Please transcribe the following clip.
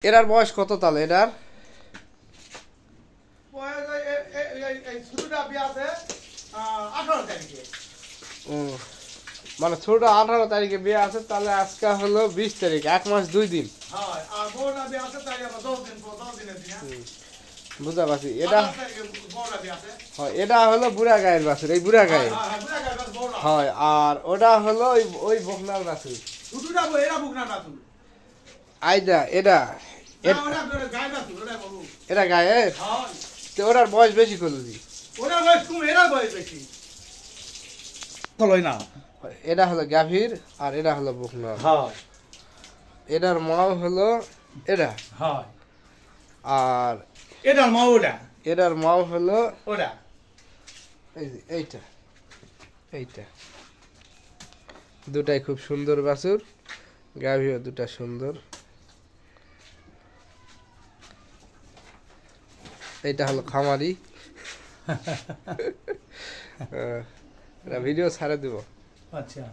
Error বয়স কত তাহলে এটার? মানে ছোট 18 তারিখে বিয়ে আছে, তাহলে আজকে হলো 20 তারিখ, 1 মাস 2 দিন। বুঝা পারছি। এটা এটা হলো বুড়া গায়ের বাছুর, এই বুড়া গায়ে হয়। আর ওটা হলো ওই বকনার বাছুর। আইদা এটা এটা গায়ে তো ওটার বয়স বেশি করলি। এটা হলো গাভীর আর এটা হলো বকনা। এটার মাও হলো এটা, আর এটার মা ওটা, এটার মাও হলো ওটা। এইটা এইটা দুটাই খুব সুন্দর বাছুর, গাভীও দুটা সুন্দর। এইটা হলো খামারি। ভিডিও ছাড়ে দিব। আচ্ছা।